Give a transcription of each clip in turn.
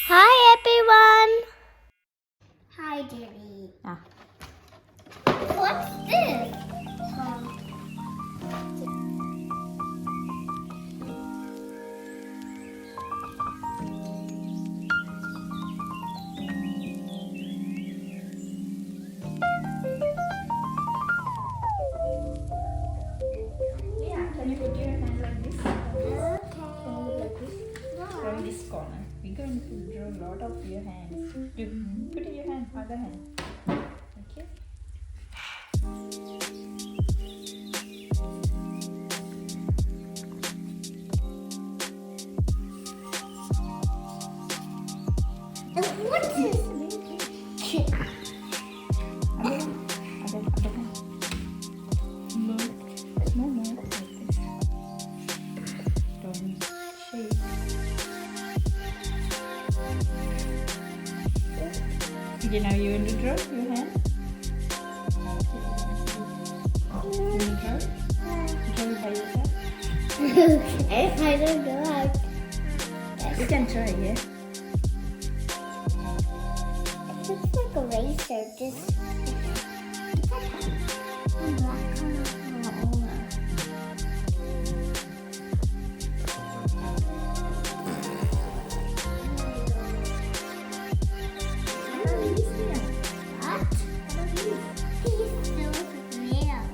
Hi everyone. Hi Daddy. What's this? Leah, can you put your hand like this? Okay. Can you look like this? From this corner. We're going to draw a lot of your hands. Put in your hand, other hand. Okay. What's this? Other hand. No, like this. Don't shake. Okay, now you want to draw your hand? You want to draw? Draw it by yourself? I don't know how. You can try, yeah? It looks like a racer. Just. Black color. What? He's filled with nails.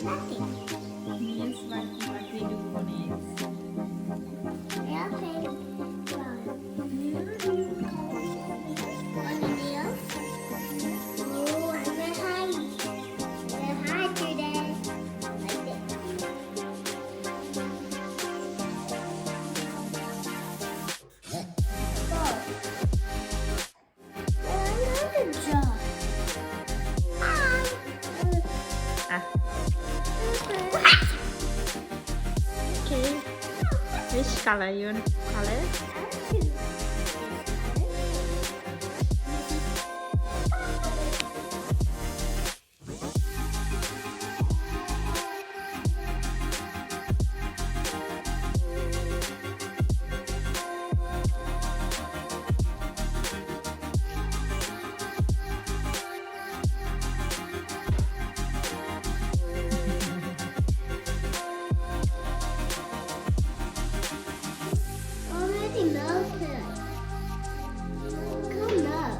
Nothing. Nails, what we do for nails. Yeah, okay. Want nails? Oh, I'm gonna hide. I'm gonna hide today. Like this. Another job. Okay. Which color you want? Color? Already melted. Come up.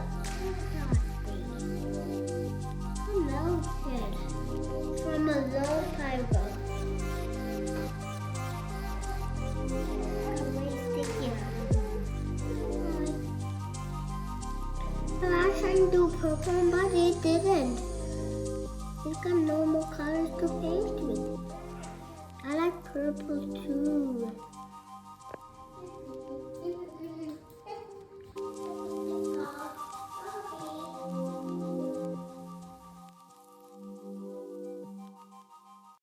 I'm melted from a long time ago. I was trying to do purple, but it didn't. It's got no more colors to paint with. I like purple too.